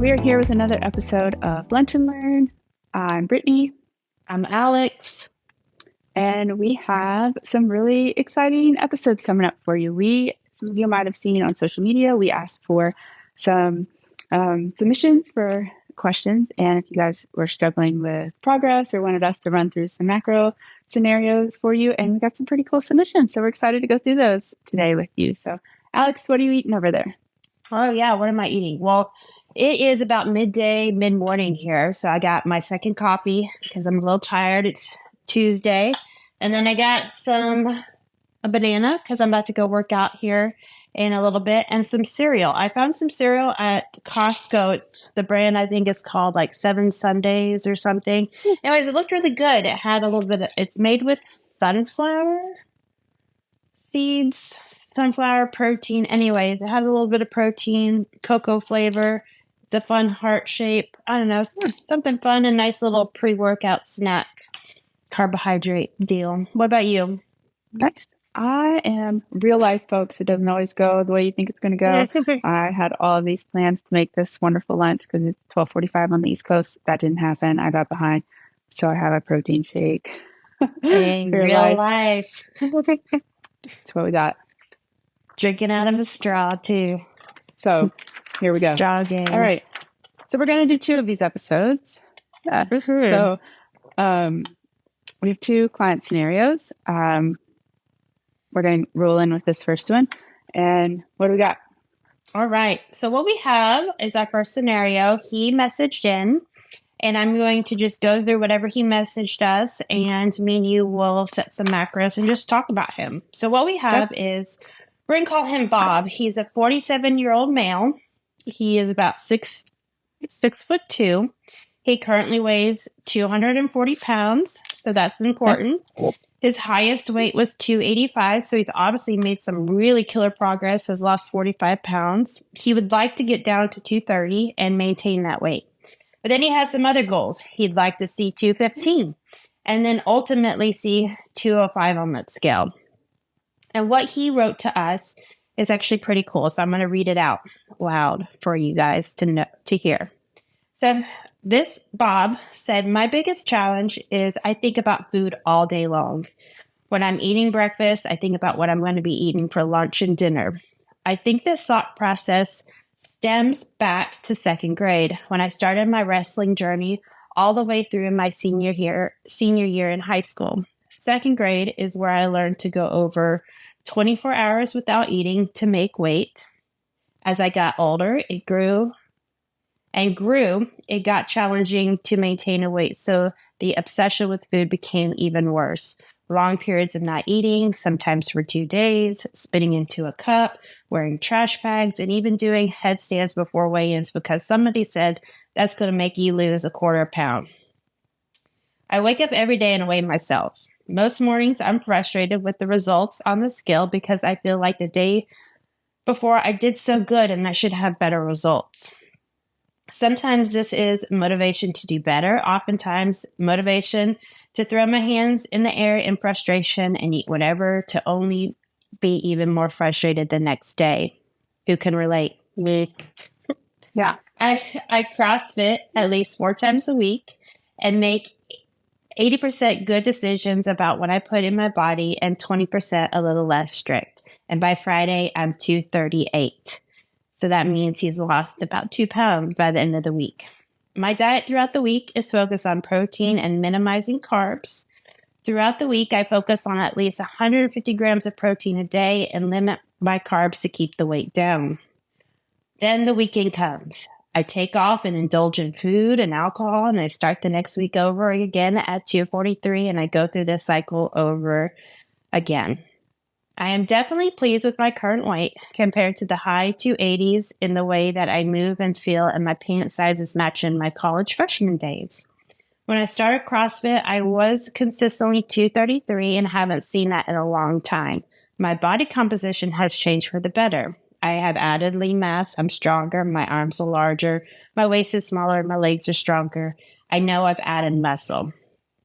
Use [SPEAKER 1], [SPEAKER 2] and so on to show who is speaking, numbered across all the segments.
[SPEAKER 1] We are here with another episode of Lunch and Learn. I'm Brittany.
[SPEAKER 2] I'm Alex.
[SPEAKER 1] And we have some really exciting episodes coming up for you. Some of you might have seen on social media, we asked for some submissions for questions. And if you guys were struggling with progress or wanted us to run through some macro scenarios for you, and we got some pretty cool submissions. So we're excited to go through those today with you. So Alex, what are you eating over there?
[SPEAKER 2] Oh yeah, what am I eating? Well, it is about mid-morning here. So I got my second coffee because I'm a little tired. It's Tuesday. And then I got a banana because I'm about to go work out here in a little bit, and some cereal. I found some cereal at Costco. It's the brand, I think, is called like 7 Sundays or something. Anyways, it looked really good. It had a little bit it's made with sunflower seeds, sunflower protein. Anyways, it has a little bit of protein, cocoa flavor. It's a fun heart shape. I don't know, something fun, a nice little pre-workout snack, carbohydrate deal. What about you?
[SPEAKER 1] Nice. I am real life, folks. It doesn't always go the way you think it's going to go. I had all of these plans to make this wonderful lunch because it's 12:45 on the East Coast. That didn't happen. I got behind. So I have a protein shake.
[SPEAKER 2] In real life.
[SPEAKER 1] That's what we got.
[SPEAKER 2] Drinking out of a straw, too.
[SPEAKER 1] So here we go.
[SPEAKER 2] Straw game.
[SPEAKER 1] All right. So we're going to do 2 of these episodes. Yeah. So we have 2 client scenarios. We're going to roll in with this first one. And what do we got?
[SPEAKER 2] All right. So what we have is our first scenario. He messaged in, and I'm going to just go through whatever he messaged us, and me and you will set some macros and just talk about him. So what we have is, we're going to call him Bob. He's a 47-year-old male. He is about 6'2". He currently weighs 240 pounds, so that's important. His highest weight was 285, so he's obviously made some really killer progress, has lost 45 pounds. He would like to get down to 230 and maintain that weight. But then he has some other goals. He'd like to see 215 and then ultimately see 205 on that scale. And what he wrote to us is actually pretty cool, so I'm going to read it out loud for you guys to hear. So this Bob said, my biggest challenge is I think about food all day long. When I'm eating breakfast, I think about what I'm going to be eating for lunch and dinner. I think this thought process stems back to 2nd grade when I started my wrestling journey all the way through in my senior year in high school. 2nd grade is where I learned to go over 24 hours without eating to make weight. As I got older, it grew, it got challenging to maintain a weight, so the obsession with food became even worse. Long periods of not eating, sometimes for 2 days, spitting into a cup, wearing trash bags, and even doing headstands before weigh-ins because somebody said that's going to make you lose a quarter pound. I wake up every day and weigh myself. Most mornings I'm frustrated with the results on the scale because I feel like the day before I did so good and I should have better results. Sometimes this is motivation to do better, oftentimes motivation to throw my hands in the air in frustration and eat whatever to only be even more frustrated the next day. Who can relate? Me.
[SPEAKER 1] Yeah.
[SPEAKER 2] I CrossFit at least 4 times a week and make 80% good decisions about what I put in my body and 20% a little less strict. And by Friday, I'm 238. So that means he's lost about 2 pounds by the end of the week. My diet throughout the week is focused on protein and minimizing carbs. Throughout the week, I focus on at least 150 grams of protein a day and limit my carbs to keep the weight down. Then the weekend comes. I take off and indulge in food and alcohol, and I start the next week over again at 243, and I go through this cycle over again. I am definitely pleased with my current weight compared to the high 280s in the way that I move and feel, and my pant sizes matching my college freshman days. When I started CrossFit, I was consistently 233 and haven't seen that in a long time. My body composition has changed for the better. I have added lean mass, I'm stronger, my arms are larger, my waist is smaller, my legs are stronger. I know I've added muscle.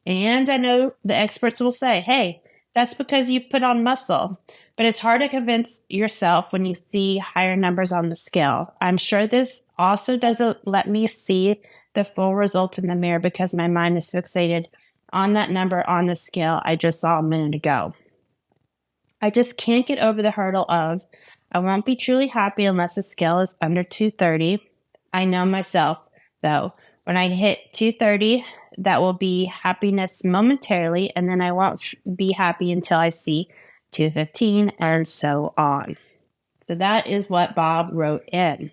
[SPEAKER 2] And I know the experts will say, hey, that's because you put on muscle. but it's hard to convince yourself when you see higher numbers on the scale. I'm sure this also doesn't let me see the full results in the mirror because my mind is fixated on that number on the scale I just saw a minute ago. I just can't get over the hurdle of I won't be truly happy unless the scale is under 230. I know myself, though. When I hit 230, that will be happiness momentarily, and then I won't be happy until I see 215 and so on. So that is what Bob wrote in,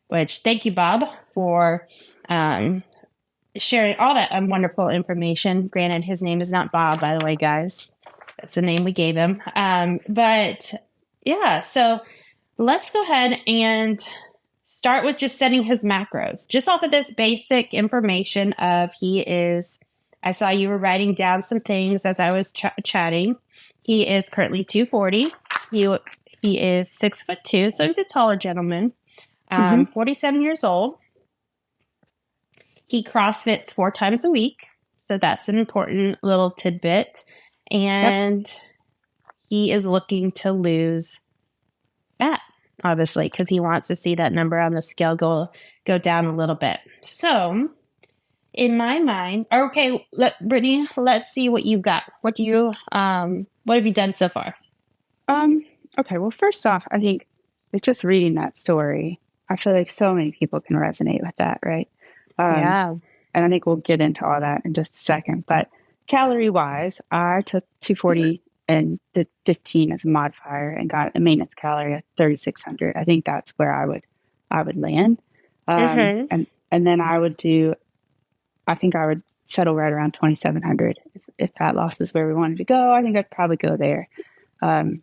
[SPEAKER 2] which thank you, Bob, for sharing all that wonderful information. Granted, his name is not Bob, by the way, guys. That's the name we gave him. But yeah, so let's go ahead and start with just setting his macros. Just off of this basic information of I saw you were writing down some things as I was chatting. He is currently 240. He is 6'2", so he's a taller gentleman. 47 years old. He CrossFits 4 times a week, so that's an important little tidbit. And he is looking to lose fat, obviously, because he wants to see that number on the scale go down a little bit. So, in my mind, okay, Brittany, let's see what you've got. What have you done so far?
[SPEAKER 1] Okay, well, first off, I think just reading that story, I feel like so many people can resonate with that, right?
[SPEAKER 2] Yeah.
[SPEAKER 1] And I think we'll get into all that in just a second. But calorie-wise, I took 240 and did 15 as a modifier and got a maintenance calorie of 3,600. I think that's where I would land. And then I would settle right around 2,700 if fat loss is where we wanted to go. I think I'd probably go there. And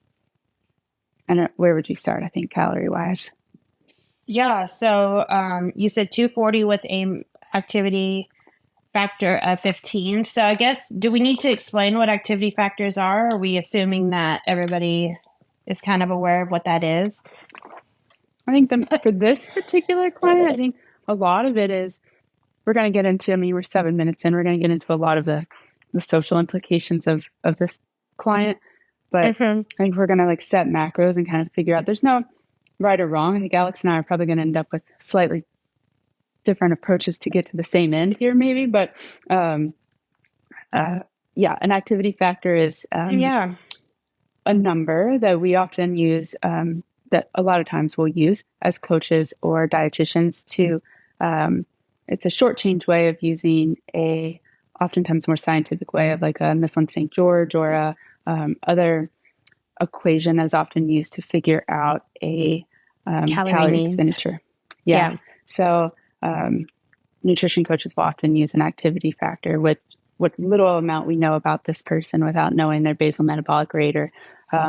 [SPEAKER 1] where would you start? I think calorie-wise.
[SPEAKER 2] Yeah. So you said 240 with a activity factor of 15. So I guess, do we need to explain what activity factors are? Or are we assuming that everybody is kind of aware of what that is?
[SPEAKER 1] I think for this particular client, I think a lot of it is we're going to get into, we're 7 minutes in, we're going to get into a lot of the social implications of this client. But I think we're going to set macros and kind of figure out there's no right or wrong. I think Alex and I are probably going to end up with slightly different approaches to get to the same end here, maybe. But an activity factor is a number that we often use, that a lot of times we'll use as coaches or dietitians to, it's a short change way of using a oftentimes more scientific way of a Mifflin St. George or a other equation that is often used to figure out a calorie expenditure. Yeah. So nutrition coaches will often use an activity factor with what little amount we know about this person without knowing their basal metabolic rate or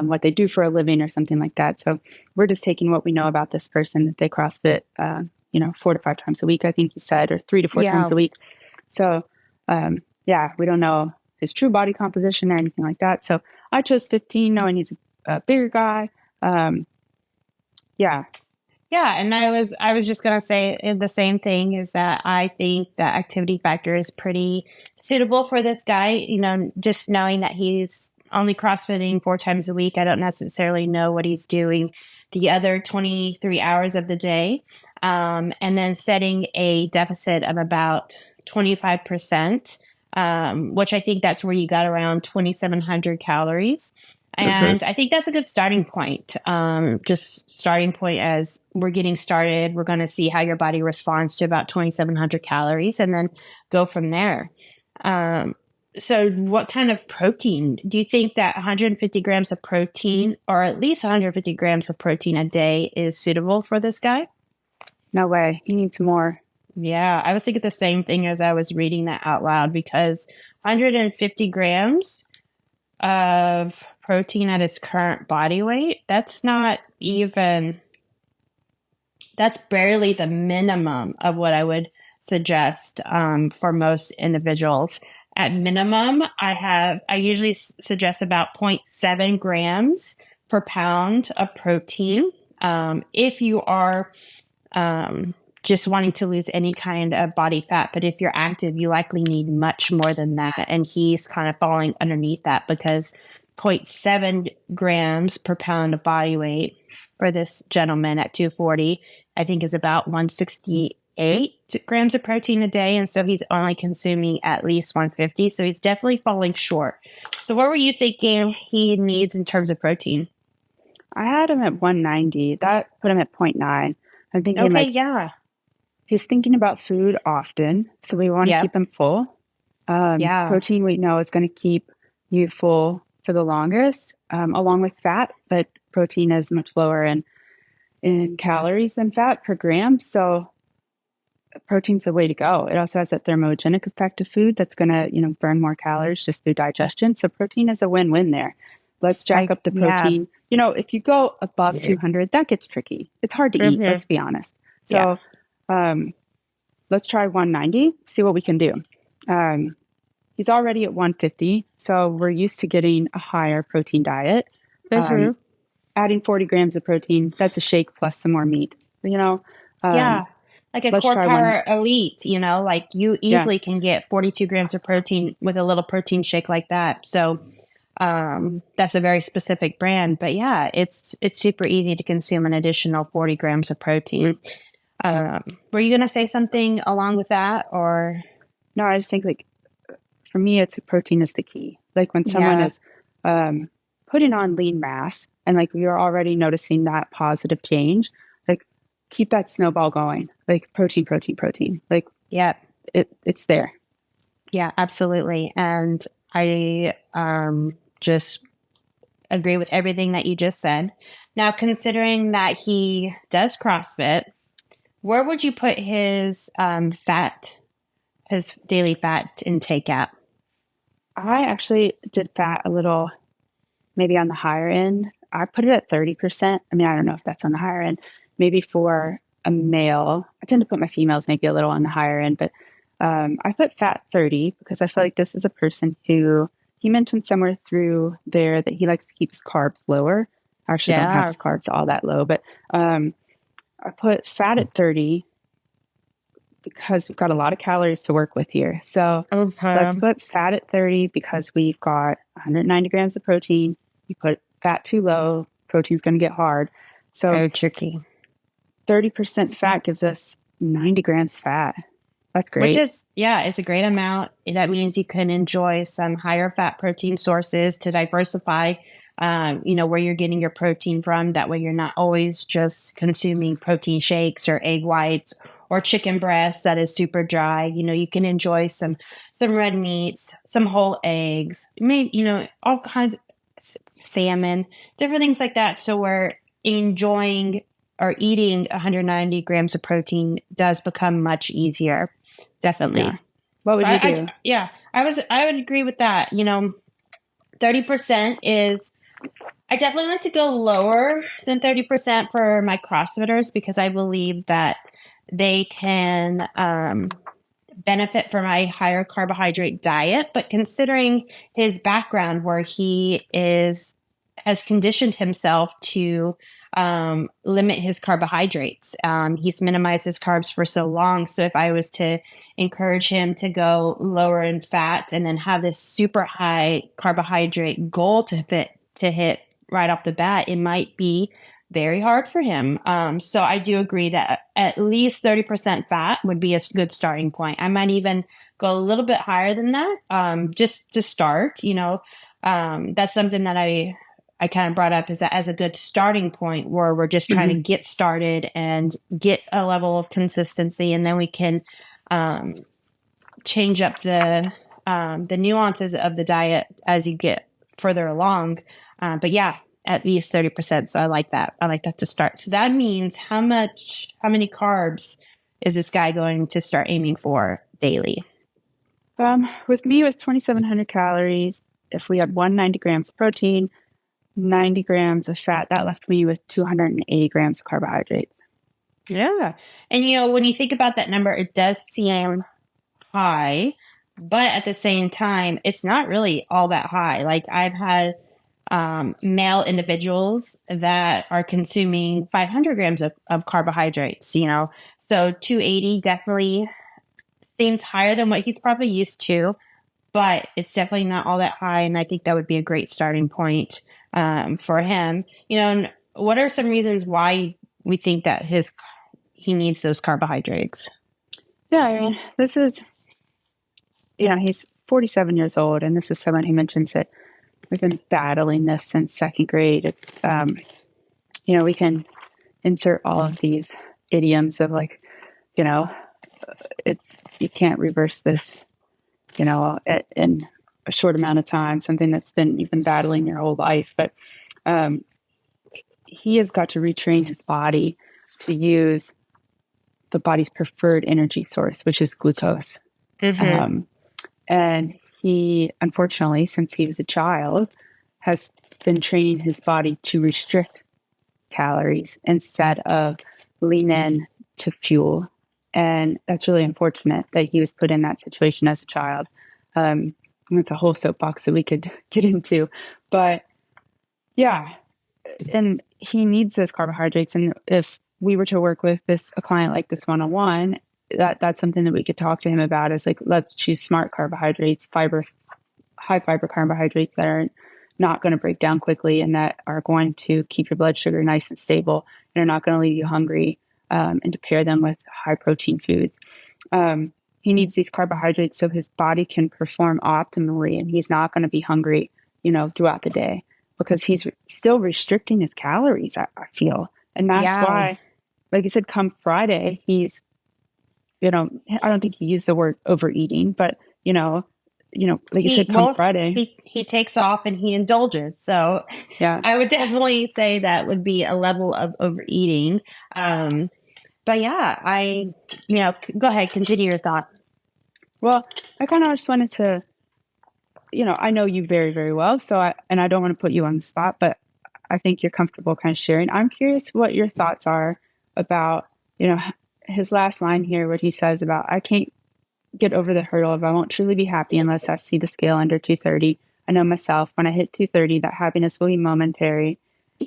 [SPEAKER 1] what they do for a living or something like that. So we're just taking what we know about this person, that they CrossFit, 4 to 5 times a week, I think you said, or 3 to 4 times a week. So, we don't know his true body composition or anything like that. So I chose 15, knowing he's a bigger guy.
[SPEAKER 2] Yeah, and I was just going to say the same thing, is that I think that activity factor is pretty suitable for this guy. Just knowing that he's only CrossFitting 4 times a week, I don't necessarily know what he's doing the other 23 hours of the day. And then setting a deficit of about 25%, which I think that's where you got around 2,700 calories. And I think that's a good starting point. Just starting point as we're getting started. We're going to see how your body responds to about 2,700 calories and then go from there. So what kind of protein? Do you think that 150 grams of protein, or at least 150 grams of protein a day, is suitable for this guy?
[SPEAKER 1] No way. He needs more.
[SPEAKER 2] Yeah, I was thinking the same thing as I was reading that out loud, because 150 grams of protein at his current body weight, that's barely the minimum of what I would suggest for most individuals. At minimum, I usually suggest about 0.7 grams per pound of protein. If you are just wanting to lose any kind of body fat, but if you're active, you likely need much more than that. And he's kind of falling underneath that because 0.7 grams per pound of body weight for this gentleman at 240, I think is about 168 grams of protein a day. And so he's only consuming at least 150. So he's definitely falling short. So what were you thinking he needs in terms of protein?
[SPEAKER 1] I had him at 190. That put him at 0.9. I'm thinking
[SPEAKER 2] Okay,
[SPEAKER 1] like
[SPEAKER 2] yeah.
[SPEAKER 1] he's thinking about food often, so we want to
[SPEAKER 2] Yep.
[SPEAKER 1] keep him full.
[SPEAKER 2] Yeah.
[SPEAKER 1] Protein, we know, is going to keep you full for the longest, along with fat, but protein is much lower in calories than fat per gram. So protein's the way to go. It also has that thermogenic effect of food that's going to, burn more calories just through digestion. So protein is a win-win there. Let's jack up the protein. If you go above 200, that gets tricky. It's hard to eat, let's be honest. So let's try 190, see what we can do. He's already at 150, so we're used to getting a higher protein diet. Adding 40 grams of protein, that's a shake plus some more meat.
[SPEAKER 2] Like a core power elite, like you easily can get 42 grams of protein with a little protein shake like that. So that's a very specific brand, but yeah, it's super easy to consume an additional 40 grams of protein. Were you going to say something along with that, or?
[SPEAKER 1] No, I just think like, for me, it's protein is the key. Like when someone is putting on lean mass and like we are already noticing that positive change, like keep that snowball going. Like protein. Like it's there.
[SPEAKER 2] Yeah, absolutely. And I just agree with everything that you just said. Now, considering that he does CrossFit, where would you put his his daily fat intake at?
[SPEAKER 1] I actually did fat a little, maybe on the higher end. I put it at 30%. I mean, I don't know if that's on the higher end. Maybe for a male, I tend to put my females maybe a little on the higher end, but I put fat 30 because I feel like this is a person who, he mentioned somewhere through there that he likes to keep his carbs lower. I actually don't have his carbs all that low, but I put fat at 30 because we've got a lot of calories to work with here. So let's put fat at 30 because we've got 190 grams of protein. You put fat too low, protein's going to get hard. So
[SPEAKER 2] very tricky.
[SPEAKER 1] 30% fat gives us 90 grams fat. That's great.
[SPEAKER 2] Which is, it's a great amount. That means you can enjoy some higher fat protein sources to diversify, where you're getting your protein from. That way you're not always just consuming protein shakes or egg whites or chicken breasts that is super dry. You can enjoy some red meats, some whole eggs, maybe, all kinds of salmon, different things like that. So we're enjoying or eating 190 grams of protein does become much easier. Definitely.
[SPEAKER 1] Yeah. What would you do?
[SPEAKER 2] I would agree with that. 30% is, I definitely like to go lower than 30% for my CrossFitters because I believe that they can benefit from a higher carbohydrate diet. But considering his background where he has conditioned himself to limit his carbohydrates. He's minimized his carbs for so long. So if I was to encourage him to go lower in fat and then have this super high carbohydrate goal to hit right off the bat, it might be very hard for him. So I do agree that at least 30% fat would be a good starting point. I might even go a little bit higher than that, just to start. That's something that I kind of brought up as a good starting point where we're just trying to get started and get a level of consistency, and then we can change up the nuances of the diet as you get further along. But yeah, at least 30%. So I like that. I like that to start. So that means how many carbs is this guy going to start aiming for daily?
[SPEAKER 1] With me, with 2,700 calories, if we had 190 grams of protein, 90 grams of fat, that left me with 280 grams of carbohydrates.
[SPEAKER 2] Yeah. And, when you think about that number, it does seem high, but at the same time, it's not really all that high. Like I've had male individuals that are consuming 500 grams of carbohydrates, so 280 definitely seems higher than what he's probably used to. but it's definitely not all that high. And I think that would be a great starting point for him. And what are some reasons why we think that he needs those carbohydrates?
[SPEAKER 1] Yeah, I mean, this is, he's 47 years old, and this is someone who mentions that we've been battling this since second grade. It's, we can insert all of these idioms of like, you can't reverse this, in a short amount of time, something you've been battling your whole life. But he has got to retrain his body to use the body's preferred energy source, which is glucose.
[SPEAKER 2] Mm-hmm.
[SPEAKER 1] And he, unfortunately, since he was a child, has been training his body to restrict calories instead of lean in to fuel. And that's really unfortunate that he was put in that situation as a child. It's a whole soapbox that we could get into. But yeah, and he needs those carbohydrates. And if we were to work with a client like this one-on-one, that's something that we could talk to him about, is like, let's choose smart carbohydrates, high fiber carbohydrates that are not going to break down quickly and that are going to keep your blood sugar nice and stable and are not going to leave you hungry, and to pair them with high protein foods. He needs these carbohydrates so his body can perform optimally, and he's not going to be hungry, throughout the day, because he's still restricting his calories, I feel. And that's why, like I said, come Friday, he's, I don't think he used the word overeating, but, like you said, come Friday.
[SPEAKER 2] He takes off and he indulges. So
[SPEAKER 1] yeah,
[SPEAKER 2] I would definitely say that would be a level of overeating. But yeah, go ahead, continue your thought.
[SPEAKER 1] Well, I kind of just wanted to, I know you very, very well. So I don't want to put you on the spot, but I think you're comfortable kind of sharing. I'm curious what your thoughts are about, his last line here, what he says about, I can't get over the hurdle of I won't truly be happy unless I see the scale under 230. I know myself, when I hit 230, that happiness will be momentary.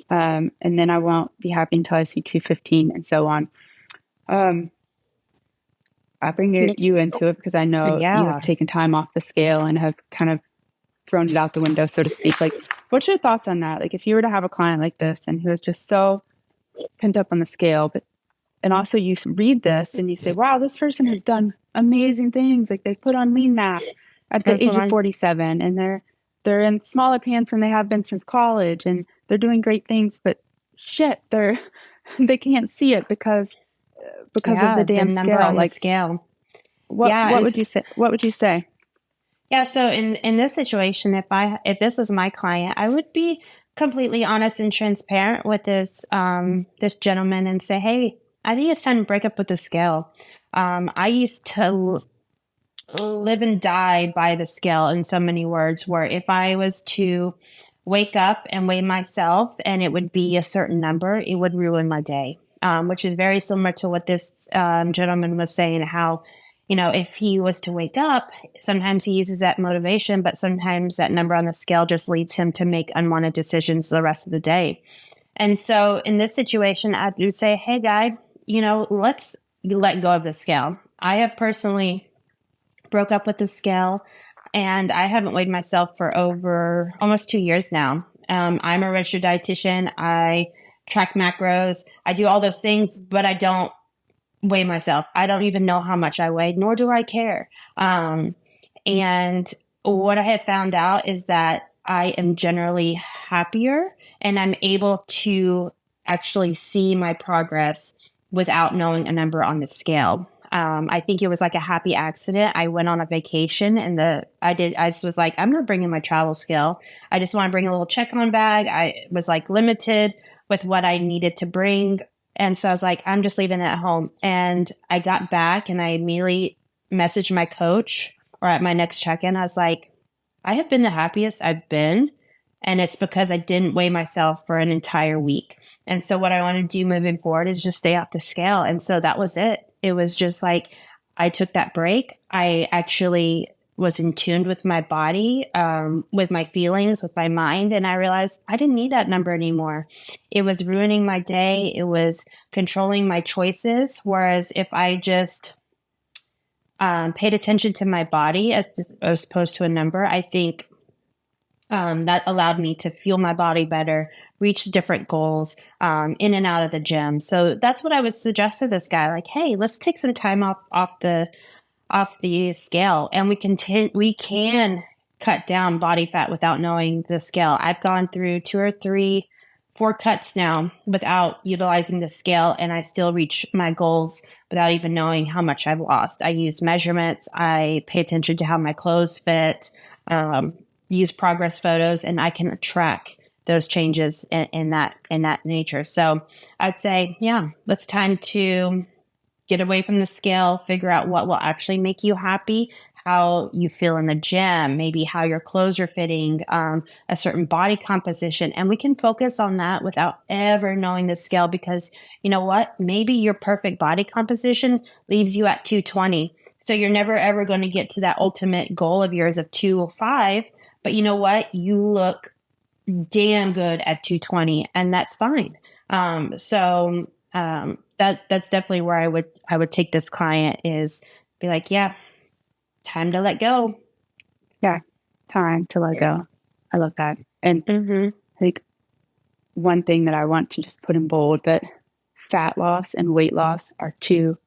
[SPEAKER 1] And then I won't be happy until I see 215 and so on. I bring you into it because I know you have taken time off the scale and have kind of thrown it out the window, so to speak. Like, what's your thoughts on that? Like, if you were to have a client like this and who is just so pent up on the scale, and also you read this and you say, wow, this person has done amazing things. Like, they've put on lean mass at the age of 47, and they're in smaller pants than they have been since college, and they're doing great things, but shit, they can't see it because of the damn scale.
[SPEAKER 2] Like, scale.
[SPEAKER 1] What would you say? What would you say?
[SPEAKER 2] Yeah. So in this situation, if this was my client, I would be completely honest and transparent with this gentleman and say, hey, I think it's time to break up with the scale. I used to live and die by the scale in so many words, where if I was to wake up and weigh myself and it would be a certain number, it would ruin my day, which is very similar to what this gentleman was saying, how, if he was to wake up, sometimes he uses that motivation, but sometimes that number on the scale just leads him to make unwanted decisions the rest of the day. And so in this situation, I would say, hey, guy, let's let go of the scale. I have personally broke up with the scale, and I haven't weighed myself for over almost 2 years now. I'm a registered dietitian. I track macros. I do all those things, but I don't weigh myself. I don't even know how much I weigh, nor do I care. And what I have found out is that I am generally happier, and I'm able to actually see my progress without knowing a number on the scale. I think it was like a happy accident. I went on a vacation and I just was like, I'm not bringing my travel scale. I just want to bring a little check-on bag. I was like limited with what I needed to bring. And so I was like, I'm just leaving it at home. And I got back and I immediately messaged my coach, or at my next check-in, I was like, I have been the happiest I've been. And it's because I didn't weigh myself for an entire week. And so what I want to do moving forward is just stay off the scale. And so that was it. It was just like, I took that break. I actually was in tune with my body, with my feelings, with my mind. And I realized I didn't need that number anymore. It was ruining my day. It was controlling my choices. Whereas if I just paid attention to my body as opposed to a number, I think that allowed me to feel my body better, reach different goals in and out of the gym. So that's what I would suggest to this guy. Like, hey, let's take some time off the scale, and we can cut down body fat without knowing the scale. I've gone through 2 or 3, 4 cuts now without utilizing the scale, and I still reach my goals without even knowing how much I've lost. I use measurements. I pay attention to how my clothes fit, use progress photos, and I can track those changes in that nature. So I'd say, yeah, it's time to get away from the scale, figure out what will actually make you happy, how you feel in the gym, maybe how your clothes are fitting, a certain body composition. And we can focus on that without ever knowing the scale, because you know what? Maybe your perfect body composition leaves you at 220. So you're never ever going to get to that ultimate goal of yours of 205. But you know what? You look damn good at 220, and that's fine. That's definitely where I would take this client, is be like, yeah, time to let go.
[SPEAKER 1] Yeah, time to let go. I love that. And I think one thing that I want to just put in bold, that fat loss and weight loss are 2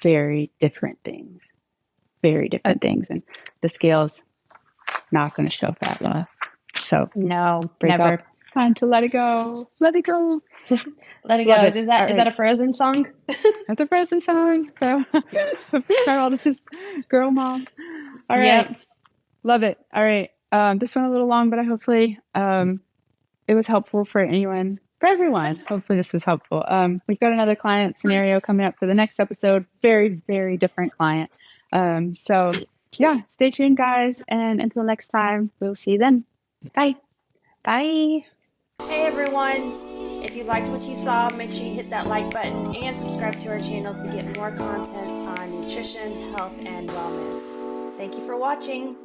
[SPEAKER 1] very different things. Very different things. And the scale's not going to show fat loss. So
[SPEAKER 2] no,
[SPEAKER 1] break
[SPEAKER 2] never.
[SPEAKER 1] up. Time to let it go. Let it go.
[SPEAKER 2] Let it go. Is that a Frozen song?
[SPEAKER 1] That's a Frozen song. So all this girl moms. All right.
[SPEAKER 2] Yep.
[SPEAKER 1] Love it. All right. This one a little long, but hopefully it was helpful for everyone. Hopefully this was helpful. We've got another client scenario coming up for the next episode. Very, very different client. So yeah, stay tuned, guys. And until next time, we'll see you then. Bye.
[SPEAKER 2] Bye. Hey everyone. If you liked what you saw, make sure you hit that like button and subscribe to our channel to get more content on nutrition, health, and wellness. Thank you for watching.